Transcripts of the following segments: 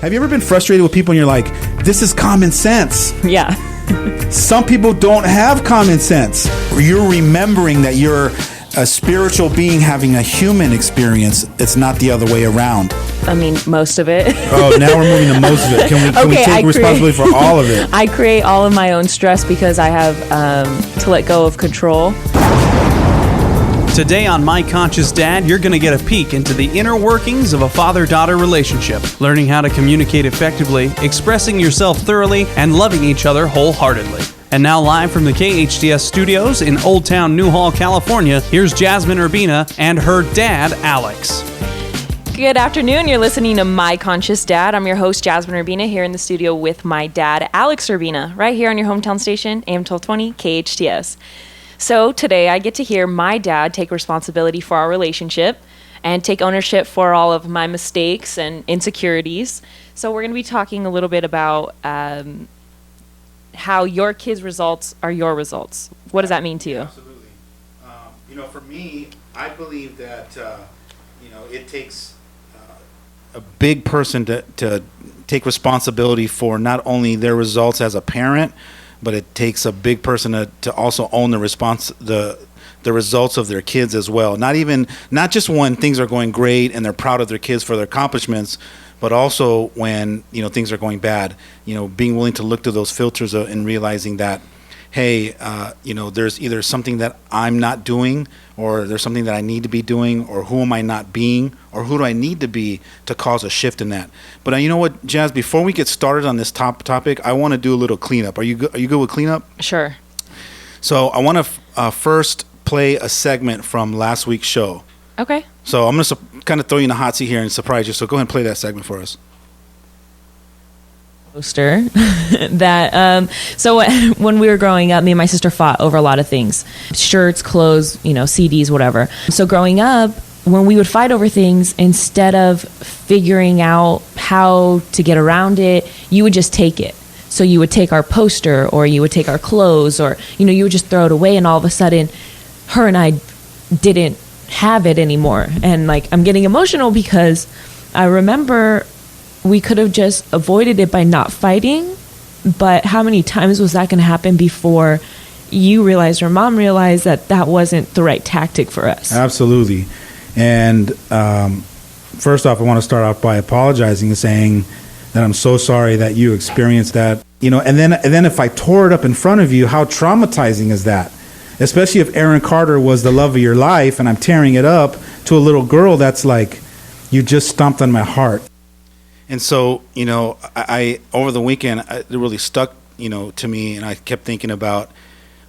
Have you ever been frustrated with people and you're like, this is common sense? Yeah. Some people don't have common sense. You're remembering that you're a spiritual being having a human experience. It's not the other way around. I mean, most of it. Oh, now we're moving to most of it. Can we take responsibility for all of it? I create all of my own stress because I have to let go of control. Today on My Conscious Dad, you're going to get a peek into the inner workings of a father-daughter relationship, learning how to communicate effectively, expressing yourself thoroughly, and loving each other wholeheartedly. And now live from the KHTS studios in Old Town Newhall, California, here's Jazmine Urbina and her dad, Alex. Good afternoon. You're listening to My Conscious Dad. I'm your host, Jazmine Urbina, here in the studio with my dad, Alex Urbina, right here on your hometown station, AM 1220 KHTS. So today I get to hear my dad take responsibility for our relationship and take ownership for all of my mistakes and insecurities. So we're going to be talking a little bit about how your kids' results are your results. What does that mean to you? Absolutely. For me, I believe that, it takes a big person to take responsibility for not only their results as a parent, but it takes a big person to also own the results of their kids as well. Not just when things are going great and they're proud of their kids for their accomplishments, but also when things are going bad. Being willing to look through those filters and realizing that, hey, there's either something that I'm not doing, or there's something that I need to be doing, or who am I not being, or who do I need to be to cause a shift in that. But you know what, Jazz, before we get started on this topic, I want to do a little cleanup. Are you good with cleanup? Sure. So I want to first play a segment from last week's show. Okay. So I'm going to kind of throw you in the hot seat here and surprise you. So go ahead and play that segment for us. Poster that so when we were growing up, me and my sister fought over a lot of things: shirts, clothes, CDs, whatever. So growing up, when we would fight over things, instead of figuring out how to get around it, you would just take it. So you would take our poster, or you would take our clothes, or you would just throw it away, and all of a sudden her and I didn't have it anymore. And I'm getting emotional because I remember we could have just avoided it by not fighting, but how many times was that going to happen before you realized, or mom realized, that wasn't the right tactic for us? Absolutely. And first off, I want to start off by apologizing and saying that I'm so sorry that you experienced that. And then if I tore it up in front of you, how traumatizing is that? Especially if Aaron Carter was the love of your life and I'm tearing it up to a little girl, that's like, you just stomped on my heart. And so, I over the weekend, it really stuck, to me, and I kept thinking about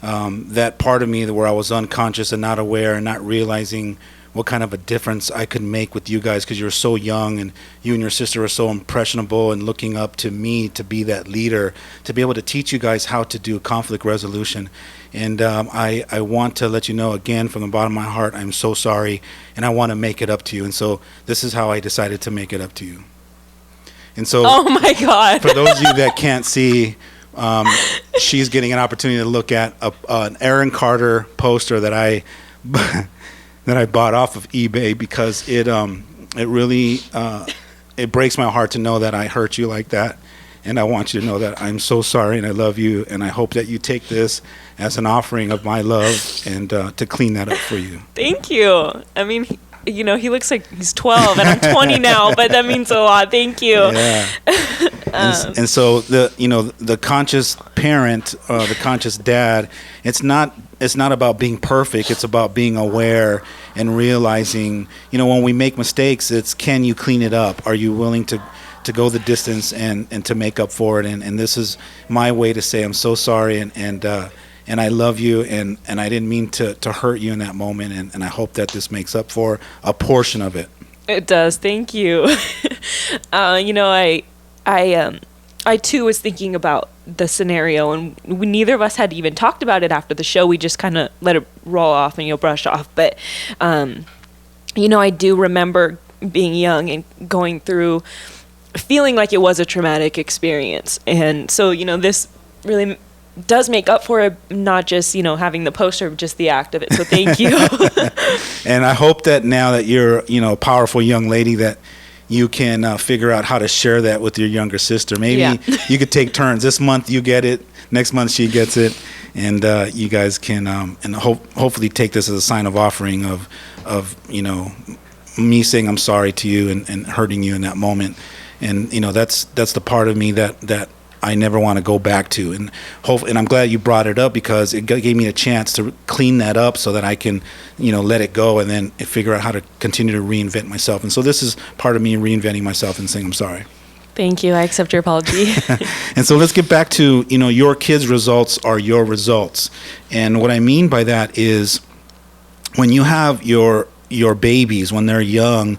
that part of me where I was unconscious and not aware and not realizing what kind of a difference I could make with you guys, because you were so young and you and your sister were so impressionable and looking up to me to be that leader, to be able to teach you guys how to do conflict resolution. And I want to let you know again from the bottom of my heart, I'm so sorry, and I want to make it up to you. And so this is how I decided to make it up to you. And so, oh my God! For those of you that can't see, she's getting an opportunity to look at an Aaron Carter poster that I bought off of eBay, because it really it breaks my heart to know that I hurt you like that, and I want you to know that I'm so sorry and I love you, and I hope that you take this as an offering of my love and to clean that up for you. Thank you. I mean, he looks like he's 12 and I'm 20 now, but that means a lot. Thank you. Yeah. And so the conscious parent, the conscious dad, it's not about being perfect. It's about being aware and realizing, when we make mistakes, it's, can you clean it up? Are you willing to go the distance and to make up for it? And this is my way to say I'm so sorry and I love you, and I didn't mean to hurt you in that moment, and I hope that this makes up for a portion of it. It does. Thank you. I too was thinking about the scenario, and neither of us had even talked about it after the show. We just kind of let it roll off and brush off. But I do remember being young and going through, feeling like it was a traumatic experience, and so this really does make up for it, not just having the poster, just the act of it. So thank you. And I hope that now that you're a powerful young lady, that you can figure out how to share that with your younger sister. Maybe you could take turns. This month you get it, next month she gets it, and you guys can hopefully take this as a sign of offering of me saying I'm sorry to you and hurting you in that moment. And that's the part of me that I never want to go back to, and I'm glad you brought it up, because it gave me a chance to clean that up so that I can, let it go and then figure out how to continue to reinvent myself. And so this is part of me reinventing myself and saying I'm sorry. Thank you. I accept your apology. And so let's get back to, your kids' results are your results. And what I mean by that is when you have your babies, when they're young,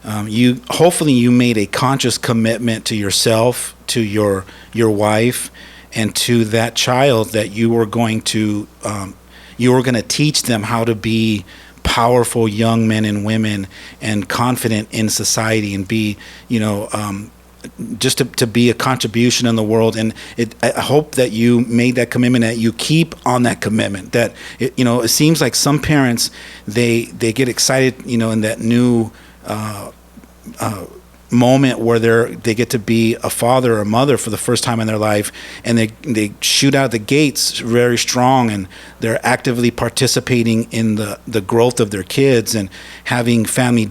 hopefully you made a conscious commitment to yourself, to your wife, and to that child that you were going to teach them how to be powerful young men and women and confident in society, and be just to be a contribution in the world. And I hope that you made that commitment, that you keep on that commitment, that it seems like some parents they get excited in that new moment where they get to be a father or a mother for the first time in their life, and they shoot out the gates very strong, and they're actively participating in the growth of their kids, and having family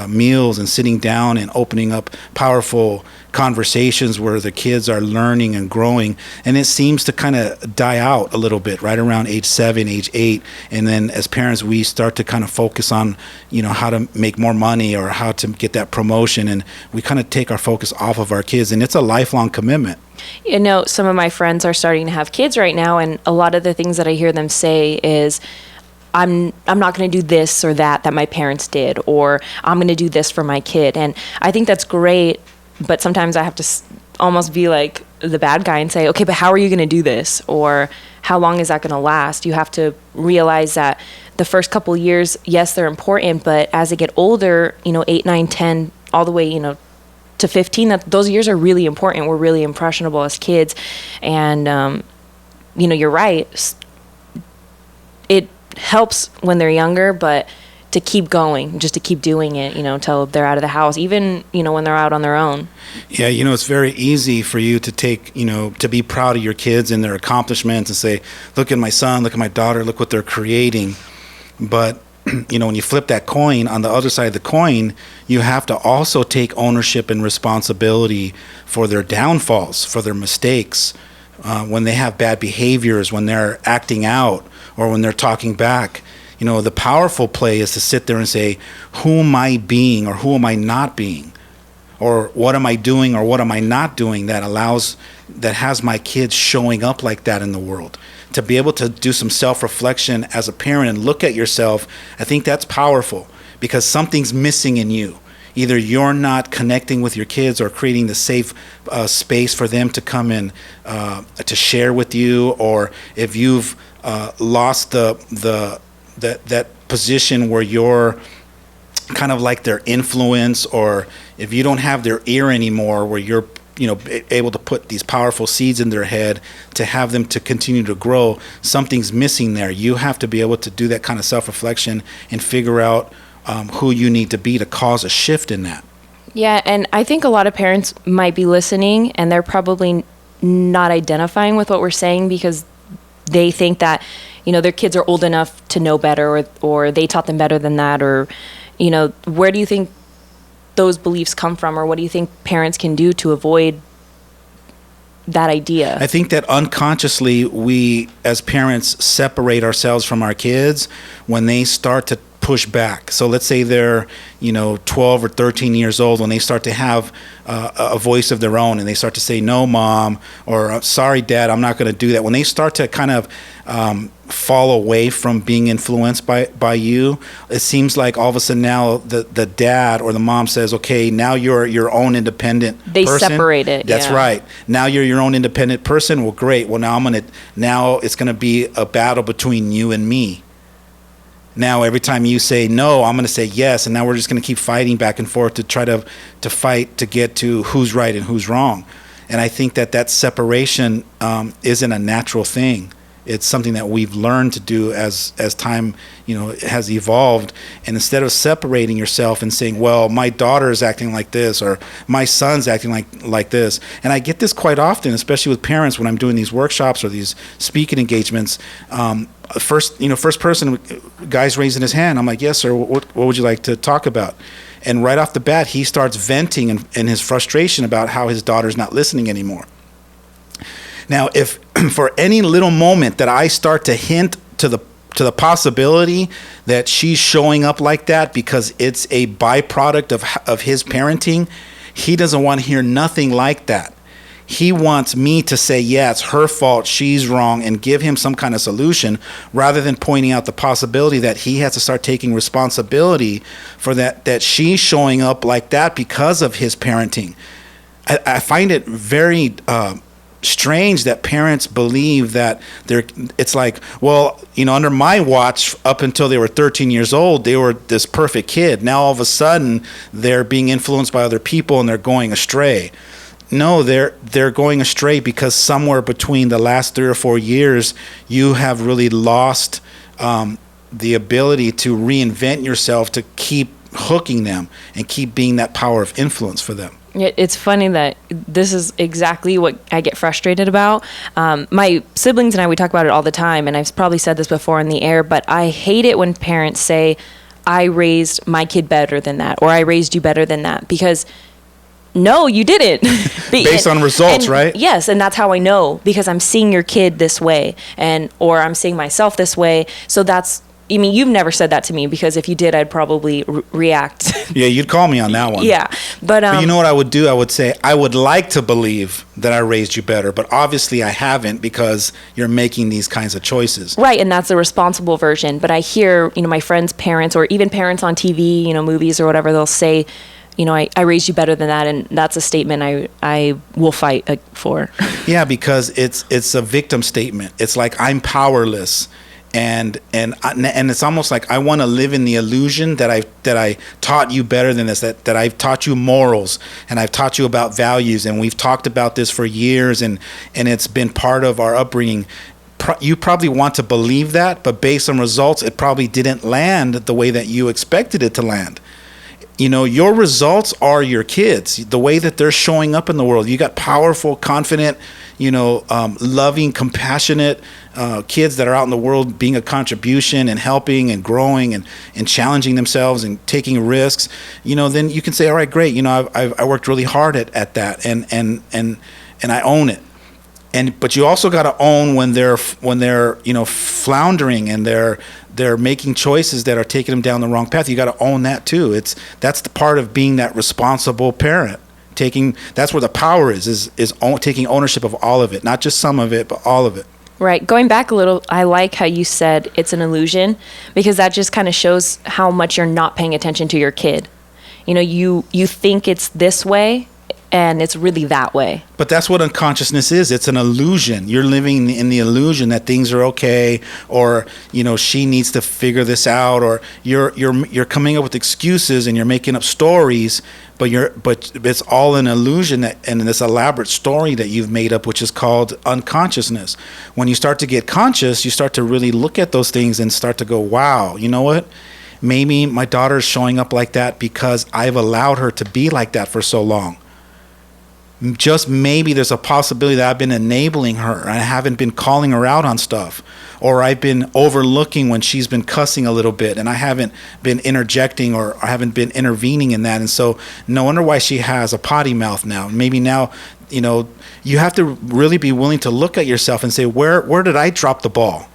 meals, and sitting down and opening up powerful conversations where the kids are learning and growing. And it seems to kind of die out a little bit right around age 7, age 8. And then as parents, we start to kind of focus on, how to make more money or how to get that promotion. And we kind of take our focus off of our kids. And it's a lifelong commitment. Some of my friends are starting to have kids right now, and a lot of the things that I hear them say is, I'm not going to do this or that my parents did, or I'm going to do this for my kid. And I think that's great, but sometimes I have to almost be like the bad guy and say, okay, but how are you going to do this? Or how long is that going to last? You have to realize that the first couple years, yes, they're important, but as they get older, 8, 9, 10, all the way, to 15, those years are really important. We're really impressionable as kids. And, you're right. It helps when they're younger, but to keep going, just to keep doing it, till they're out of the house, even, when they're out on their own. Yeah, it's very easy for you to take, to be proud of your kids and their accomplishments and say, look at my son, look at my daughter, look what they're creating. But, when you flip that coin, on the other side of the coin, you have to also take ownership and responsibility for their downfalls, for their mistakes, when they have bad behaviors, when they're acting out, or when they're talking back. The powerful play is to sit there and say, who am I being, or who am I not being? Or what am I doing, or what am I not doing that has my kids showing up like that in the world? To be able to do some self-reflection as a parent and look at yourself, I think that's powerful, because something's missing in you. Either you're not connecting with your kids or creating the safe space for them to come in to share with you, or if you've lost that position where you're kind of like their influence, or if you don't have their ear anymore, where you're able to put these powerful seeds in their head to have them to continue to grow, something's missing there. You have to be able to do that kind of self-reflection and figure out who you need to be to cause a shift in that. Yeah, and I think a lot of parents might be listening, and they're probably not identifying with what we're saying, because they think that their kids are old enough to know better, or they taught them better than that, or where do you think those beliefs come from, or what do you think parents can do to avoid that idea? I think that unconsciously we as parents separate ourselves from our kids when they start to push back. So let's say they're 12 or 13 years old, when they start to have a voice of their own, and they start to say, no, mom, or sorry, dad, I'm not going to do that. When they start to kind of fall away from being influenced by you, it seems like all of a sudden now the dad or the mom says, okay, now you're your own independent person. They separate it. That's right. Now you're your own independent person. Well, great. Well, now it's going to be a battle between you and me. Now, every time you say no, I'm going to say yes, and now we're just going to keep fighting back and forth to try to fight to get to who's right and who's wrong. And I think that separation isn't a natural thing. It's something that we've learned to do as time, has evolved. And instead of separating yourself and saying, well, my daughter is acting like this, or my son's acting like this. And I get this quite often, especially with parents when I'm doing these workshops or these speaking engagements. First person, guy's raising his hand. I'm like, yes, sir. What would you like to talk about? And right off the bat, he starts venting in his frustration about how his daughter's not listening anymore. Now, if for any little moment that I start to hint to the possibility that she's showing up like that because it's a byproduct of his parenting, he doesn't want to hear nothing like that. He wants me to say, yeah, it's her fault, she's wrong, and give him some kind of solution, rather than pointing out the possibility that he has to start taking responsibility for that she's showing up like that because of his parenting. I find it very strange that parents believe that it's like, well, under my watch, up until they were 13 years old, they were this perfect kid. Now all of a sudden they're being influenced by other people and they're going astray. No, they're going astray because somewhere between the last 3 or 4 years, you have really lost the ability to reinvent yourself, to keep hooking them and keep being that power of influence for them. It's funny that this is exactly what I get frustrated about. My siblings and I, we talk about it all the time, and I've probably said this before in the air, but I hate it when parents say, I raised my kid better than that, or I raised you better than that, because no, you didn't. Based on results, right? Yes, and that's how I know, because I'm seeing your kid this way, or I'm seeing myself this way. So you've never said that to me, because if you did, I'd probably react. Yeah, you'd call me on that one. Yeah, but you know what I would do? I would say, I would like to believe that I raised you better, but obviously I haven't, because you're making these kinds of choices. Right, and that's the responsible version. But I hear, my friends' parents, or even parents on TV, movies or whatever, they'll say, I raised you better than that, and that's a statement I will fight for. Yeah, because it's a victim statement. It's like, I'm powerless, and it's almost like I want to live in the illusion that I taught you better than this, that I've taught you morals, and I've taught you about values, and we've talked about this for years, and it's been part of our upbringing. You probably want to believe that, but based on results, it probably didn't land the way that you expected it to land. Your results are your kids, the way that they're showing up in the world. You got powerful, confident, loving, compassionate kids that are out in the world being a contribution and helping and growing and challenging themselves and taking risks. Then you can say, all right, great. I worked really hard at that, and I own it. But you also got to own when they're floundering and they're making choices that are taking them down the wrong path. You got to own that too. That's the part of being that responsible parent. That's where the power is taking ownership of all of it, not just some of it, but all of it. Right. Going back a little, I like how you said it's an illusion, because that just kind of shows how much you're not paying attention to your kid. You think it's this way, and it's really that way. But that's what unconsciousness is. It's an illusion. You're living in the illusion that things are okay, or she needs to figure this out, or you're coming up with excuses and you're making up stories, but it's all an illusion, and this elaborate story that you've made up, which is called unconsciousness. When you start to get conscious, you start to really look at those things and start to go, wow, you know what? Maybe my daughter's showing up like that because I've allowed her to be like that for so long. Just maybe there's a possibility that I've been enabling her, and I haven't been calling her out on stuff, or I've been overlooking when she's been cussing a little bit, and I haven't been interjecting, or I haven't been intervening in that. And so no wonder why she has a potty mouth now. Maybe now, you have to really be willing to look at yourself and say, where did I drop the ball?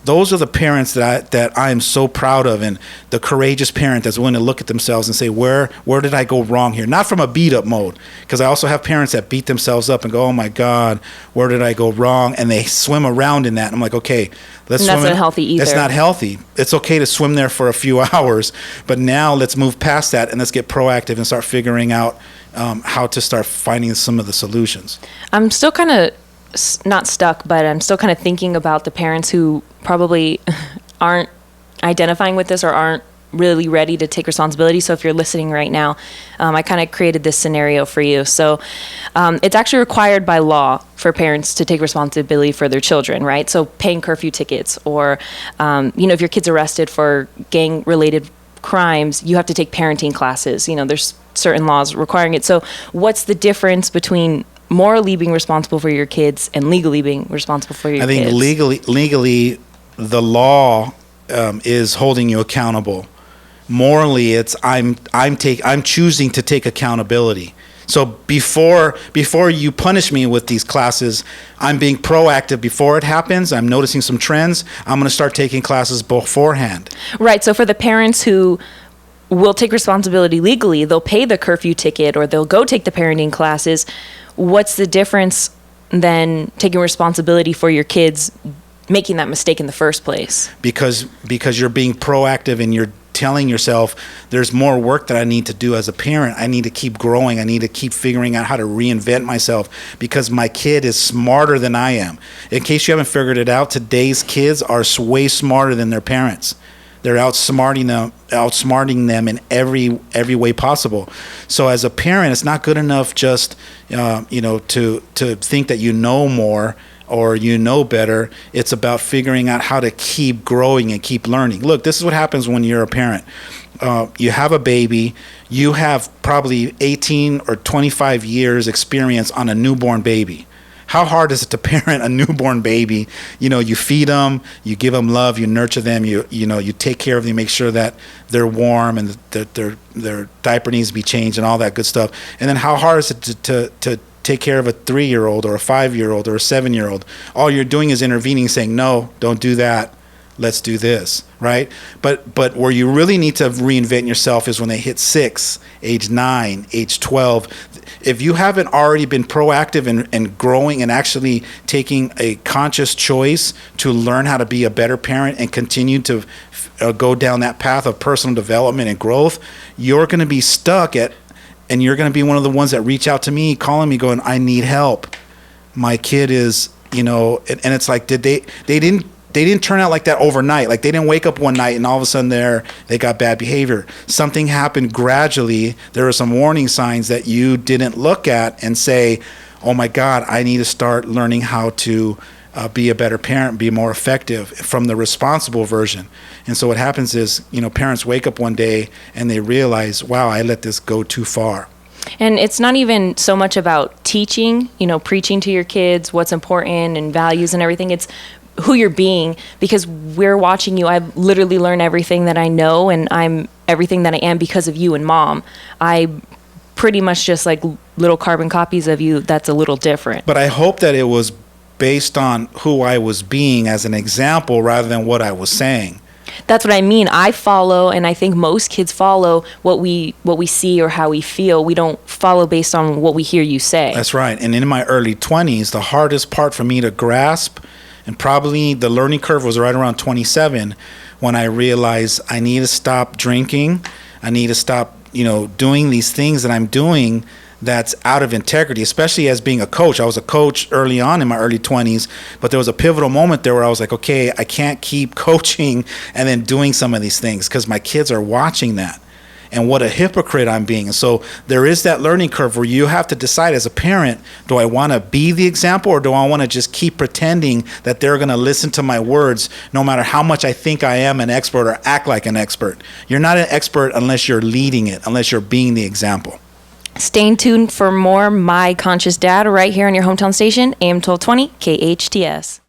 Those are the parents that I am so proud of, and the courageous parent that's willing to look at themselves and say, where did I go wrong here? Not from a beat up mode, because I also have parents that beat themselves up and go, oh my God, where did I go wrong? And they swim around in that. And I'm like, okay, let's swim. That's not healthy either. That's not healthy. It's okay to swim there for a few hours, but now let's move past that and let's get proactive and start figuring out how to start finding some of the solutions. I'm still kind of not stuck, but I'm still kind of thinking about the parents who probably aren't identifying with this, or aren't really ready to take responsibility. So if you're listening right now, I kind of created this scenario for you. So it's actually required by law for parents to take responsibility for their children, right? So paying curfew tickets, or if your kid's arrested for gang-related crimes, you have to take parenting classes. There's certain laws requiring it. So what's the difference between morally being responsible for your kids and legally being responsible for your kids? I think legally, the law is holding you accountable. Morally, it's I'm choosing to take accountability. So before you punish me with these classes, I'm being proactive before it happens. I'm noticing some trends. I'm going to start taking classes beforehand. Right. So for the parents who will take responsibility legally, they'll pay the curfew ticket or they'll go take the parenting classes. What's the difference than taking responsibility for your kids making that mistake in the first place? Because you're being proactive and you're telling yourself there's more work that I need to do as a parent. I need to keep growing. I need to keep figuring out how to reinvent myself because my kid is smarter than I am. In case you haven't figured it out, today's kids are way smarter than their parents. They're outsmarting them in every way possible. So as a parent, it's not good enough just to think that you know more or you know better. It's about figuring out how to keep growing and keep learning. Look, this is what happens when you're a parent. You have a baby. You have probably 18 or 25 years experience on a newborn baby. How hard is it to parent a newborn baby? You feed them, you give them love, you nurture them, you take care of them, make sure that they're warm and that their diaper needs to be changed and all that good stuff. And then how hard is it to take care of a 3-year-old or a 5-year-old or a 7-year-old? All you're doing is intervening, saying, no, don't do that. Let's do this, right? But where you really need to reinvent yourself is when they hit 6, age 9, age 12. If you haven't already been proactive and growing and actually taking a conscious choice to learn how to be a better parent and continue to go down that path of personal development and growth, you're going to be stuck and you're going to be one of the ones that reach out to me, calling me, going, I need help. My kid is, and it's like, they didn't turn out like that overnight. Like they didn't wake up one night and all of a sudden they got bad behavior. Something happened gradually. There were some warning signs that you didn't look at and say, oh my God, I need to start learning how to be a better parent, be more effective from the responsible version. And so what happens is, parents wake up one day and they realize, wow, I let this go too far. And it's not even so much about teaching, preaching to your kids what's important and values and everything. It's who you're being, because we're watching you. I literally learn everything that I know, and I'm everything that I am because of you and Mom. I pretty much just like little carbon copies of you that's a little different. But I hope that it was based on who I was being as an example rather than what I was saying. That's what I mean. I follow, and I think most kids follow what we see or how we feel. We don't follow based on what we hear you say. That's right. And in my early 20s, the hardest part for me to grasp, and probably the learning curve was right around 27 when I realized I need to stop drinking. I need to stop, doing these things that I'm doing that's out of integrity, especially as being a coach. I was a coach early on in my early 20s, but there was a pivotal moment there where I was like, okay, I can't keep coaching and then doing some of these things because my kids are watching that. And what a hypocrite I'm being. And so there is that learning curve where you have to decide as a parent, do I want to be the example or do I want to just keep pretending that they're going to listen to my words no matter how much I think I am an expert or act like an expert? You're not an expert unless you're leading it, unless you're being the example. Stay tuned for more My Conscious Dad right here on your hometown station, AM 1220 KHTS.